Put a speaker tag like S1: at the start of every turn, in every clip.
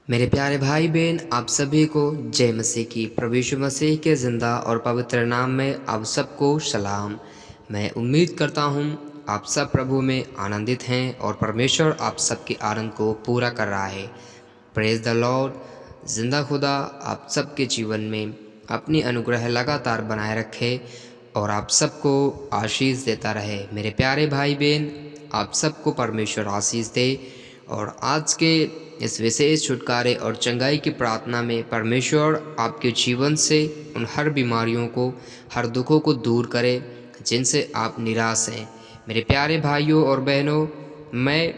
S1: मेरे प्यारे भाई बहन, आप सभी को जय मसीह की। प्रभु यीशु मसीह के ज़िंदा और पवित्र नाम में आप सबको सलाम। मैं उम्मीद करता हूँ आप सब प्रभु में आनंदित हैं और परमेश्वर आप सबके आनंद को पूरा कर रहा है। Praise the Lord. जिंदा खुदा आप सबके जीवन में अपनी अनुग्रह लगातार बनाए रखे और आप सबको आशीष देता रहे। मेरे प्यारे भाई बहन, आप सबको परमेश्वर आशीष दे। और आज के इस विशेष छुटकारे और चंगाई की प्रार्थना में परमेश्वर आपके जीवन से उन हर बीमारियों को, हर दुखों को दूर करे जिनसे आप निराश हैं। मेरे प्यारे भाइयों और बहनों, मैं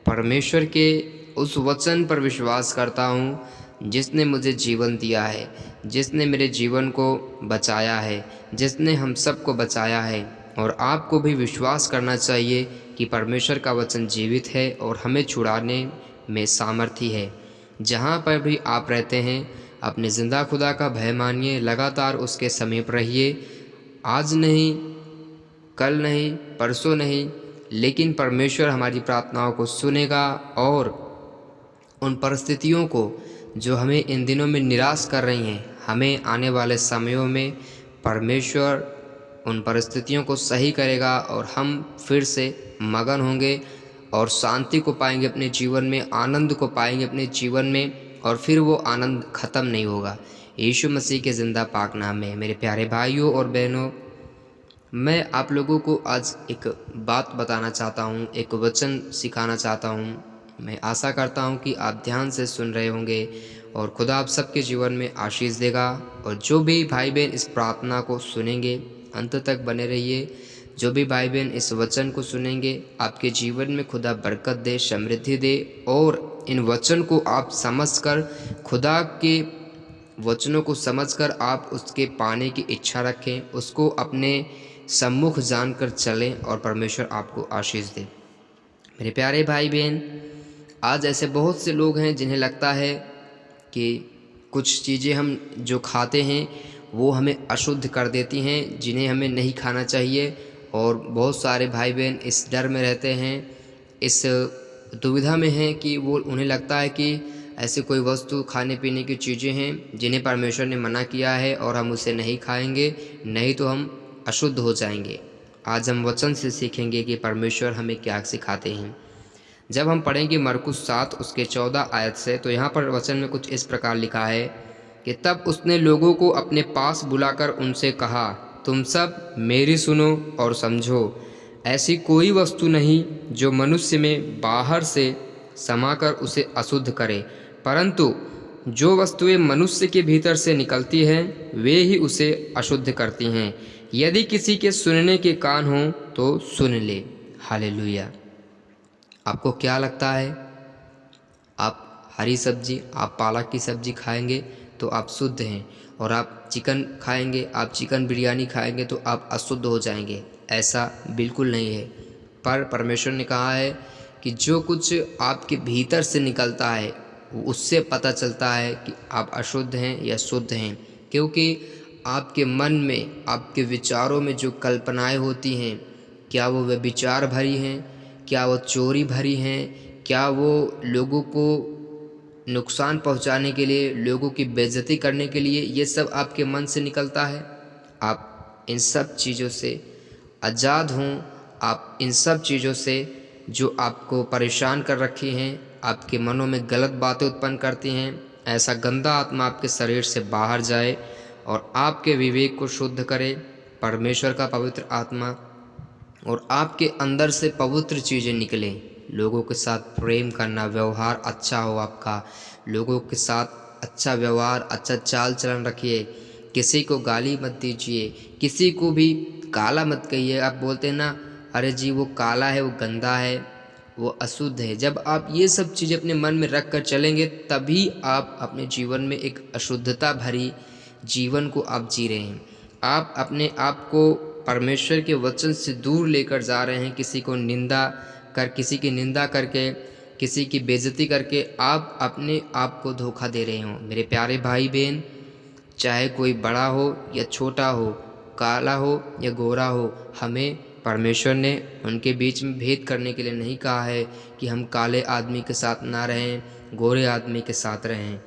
S1: परमेश्वर के उस वचन पर विश्वास करता हूँ जिसने मुझे जीवन दिया है, जिसने मेरे जीवन को बचाया है, जिसने हम सबको बचाया है। और आपको भी विश्वास करना चाहिए कि परमेश्वर का वचन जीवित है और हमें छुड़ाने में सामर्थी है। जहाँ पर भी आप रहते हैं, अपने ज़िंदा खुदा का भय मानिए, लगातार उसके समीप रहिए। आज नहीं, कल नहीं, परसों नहीं, लेकिन परमेश्वर हमारी प्रार्थनाओं को सुनेगा और उन परिस्थितियों को जो हमें इन दिनों में निराश कर रही हैं, हमें आने वाले समयों में परमेश्वर उन परिस्थितियों को सही करेगा और हम फिर से मगन होंगे और शांति को पाएंगे अपने जीवन में, आनंद को पाएंगे अपने जीवन में, और फिर वो आनंद ख़त्म नहीं होगा। यीशु मसीह के ज़िंदा पाक नाम में मेरे प्यारे भाइयों और बहनों, मैं आप लोगों को आज एक बात बताना चाहता हूँ, एक वचन सिखाना चाहता हूँ। मैं आशा करता हूँ कि आप ध्यान से सुन रहे होंगे और खुदा आप सबके जीवन में आशीष देगा। और जो भी भाई बहन इस प्रार्थना को सुनेंगे, अंत तक बने रहिए। जो भी भाई बहन इस वचन को सुनेंगे, आपके जीवन में खुदा बरकत दे, समृद्धि दे, और इन वचन को आप समझकर, खुदा के वचनों को समझकर आप उसके पाने की इच्छा रखें, उसको अपने सम्मुख जानकर चलें और परमेश्वर आपको आशीष दे। मेरे प्यारे भाई बहन, आज ऐसे बहुत से लोग हैं जिन्हें लगता है कि कुछ चीज़ें हम जो खाते हैं वो हमें अशुद्ध कर देती हैं, जिन्हें हमें नहीं खाना चाहिए। और बहुत सारे भाई बहन इस डर में रहते हैं, इस दुविधा में हैं कि वो, उन्हें लगता है कि ऐसी कोई वस्तु, खाने पीने की चीज़ें हैं जिन्हें परमेश्वर ने मना किया है और हम उसे नहीं खाएंगे, नहीं तो हम अशुद्ध हो जाएंगे। आज हम वचन से सीखेंगे कि परमेश्वर हमें क्या सिखाते हैं। जब हम पढ़ेंगे मरकुस 7 उसके 14 आयत से, तो यहाँ पर वचन में कुछ इस प्रकार लिखा है कि तब उसने लोगों को अपने पास बुलाकर उनसे कहा, तुम सब मेरी सुनो और समझो। ऐसी कोई वस्तु नहीं जो मनुष्य में बाहर से समाकर उसे अशुद्ध करे, परंतु जो वस्तुएं मनुष्य के भीतर से निकलती हैं वे ही उसे अशुद्ध करती हैं। यदि किसी के सुनने के कान हों तो सुन ले। हालेलुया। आपको क्या लगता है, आप हरी सब्जी, आप पालक की सब्जी खाएंगे तो आप शुद्ध हैं, और आप चिकन खाएंगे, आप चिकन बिरयानी खाएंगे तो आप अशुद्ध हो जाएंगे? ऐसा बिल्कुल नहीं है। पर परमेश्वर ने कहा है कि जो कुछ आपके भीतर से निकलता है उससे पता चलता है कि आप अशुद्ध हैं या शुद्ध हैं। क्योंकि आपके मन में, आपके विचारों में जो कल्पनाएं होती हैं, क्या वो व्यभिचार भरी हैं, क्या वो चोरी भरी हैं, क्या वो लोगों को नुकसान पहुंचाने के लिए, लोगों की बेइज्जती करने के लिए, ये सब आपके मन से निकलता है। आप इन सब चीज़ों से आज़ाद हों। आप इन सब चीज़ों से जो आपको परेशान कर रखी हैं, आपके मनों में गलत बातें उत्पन्न करती हैं, ऐसा गंदा आत्मा आपके शरीर से बाहर जाए और आपके विवेक को शुद्ध करे परमेश्वर का पवित्र आत्मा, और आपके अंदर से पवित्र चीज़ें निकलें। लोगों के साथ प्रेम करना, व्यवहार अच्छा हो आपका, लोगों के साथ अच्छा व्यवहार, अच्छा चाल चलन रखिए। किसी को गाली मत दीजिए, किसी को भी काला मत कहिए। आप बोलते हैं ना, अरे जी वो काला है, वो गंदा है, वो अशुद्ध है। जब आप ये सब चीज़ें अपने मन में रख कर चलेंगे, तभी आप अपने जीवन में एक अशुद्धता भरी जीवन को आप जी रहे हैं। आप अपने आप को परमेश्वर के वचन से दूर लेकर जा रहे हैं। किसी की निंदा करके, किसी की बेइज्जती करके आप अपने आप को धोखा दे रहे हो। मेरे प्यारे भाई बहन, चाहे कोई बड़ा हो या छोटा हो, काला हो या गोरा हो, हमें परमेश्वर ने उनके बीच में भेद करने के लिए नहीं कहा है कि हम काले आदमी के साथ ना रहें, गोरे आदमी के साथ रहें,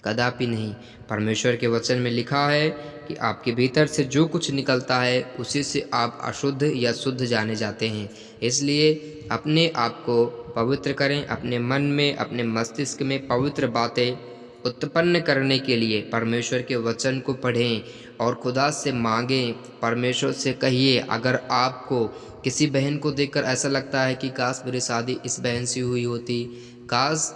S1: कदापि नहीं। परमेश्वर के वचन में लिखा है कि आपके भीतर से जो कुछ निकलता है उसी से आप अशुद्ध या शुद्ध जाने जाते हैं। इसलिए अपने आप को पवित्र करें। अपने मन में, अपने मस्तिष्क में पवित्र बातें उत्पन्न करने के लिए परमेश्वर के वचन को पढ़ें और खुदा से मांगें। परमेश्वर से कहिए, अगर आपको किसी बहन को देखकर ऐसा लगता है कि काश मेरी शादी इस बहन से हुई होती, काश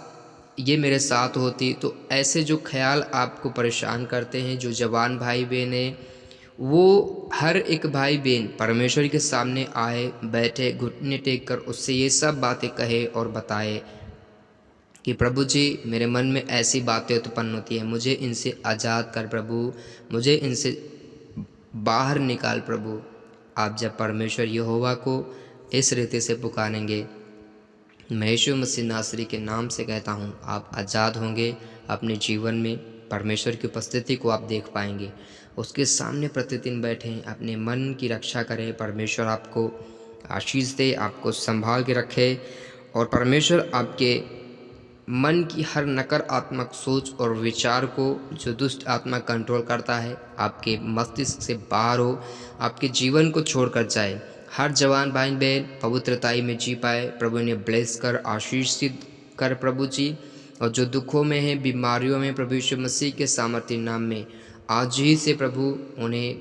S1: ये मेरे साथ होती, तो ऐसे जो ख्याल आपको परेशान करते हैं, जो जवान भाई बहन हैं, वो हर एक भाई बहन परमेश्वर के सामने आए, बैठे, घुटने टेक कर उससे ये सब बातें कहे और बताए कि प्रभु जी, मेरे मन में ऐसी बातें उत्पन्न होती हैं, मुझे इनसे आज़ाद कर प्रभु, मुझे इनसे बाहर निकाल प्रभु। आप जब परमेश्वर यहोवा को इस रीति से पुकारेंगे, मैं यीशु मसीह नासरी के नाम से कहता हूँ, आप आज़ाद होंगे। अपने जीवन में परमेश्वर की उपस्थिति को आप देख पाएंगे। उसके सामने प्रतिदिन बैठें, अपने मन की रक्षा करें। परमेश्वर आपको आशीष दे, आपको संभाल के रखे और परमेश्वर आपके मन की हर नकारात्मक सोच और विचार को, जो दुष्ट आत्मा कंट्रोल करता है, आपके मस्तिष्क से बाहर हो, आपके जीवन को छोड़कर जाए। हर जवान भाई बहन पवित्रताई में जी पाए। प्रभु ने ब्लेस कर, आशीषित कर प्रभु जी। और जो दुखों में हैं, बीमारियों में, प्रभु यीशु मसीह के सामर्थ्य नाम में आज ही से प्रभु उन्हें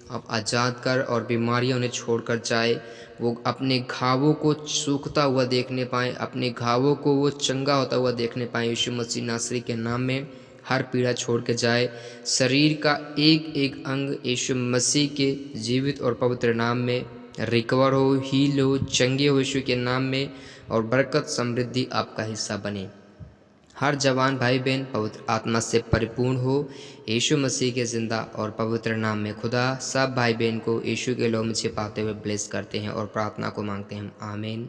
S1: अब आज़ाद कर और बीमारियां उन्हें छोड़कर जाए। वो अपने घावों को सूखता हुआ देखने पाएँ, अपने घावों को वो चंगा होता हुआ देखने पाएँ। यीशु मसीह नासरी के नाम में हर पीड़ा छोड़ के जाए। शरीर का एक एक अंग यीशु मसीह के जीवित और पवित्र नाम में रिकवर हो, हील हो, चंगे हो यीशु के नाम में। और बरकत समृद्धि आपका हिस्सा बने। हर जवान भाई बहन पवित्र आत्मा से परिपूर्ण हो, यीशु मसीह के जिंदा और पवित्र नाम में खुदा सब भाई बहन को यीशु के लहू में छिपाते हुए ब्लेस करते हैं और प्रार्थना को मांगते हैं। आमीन।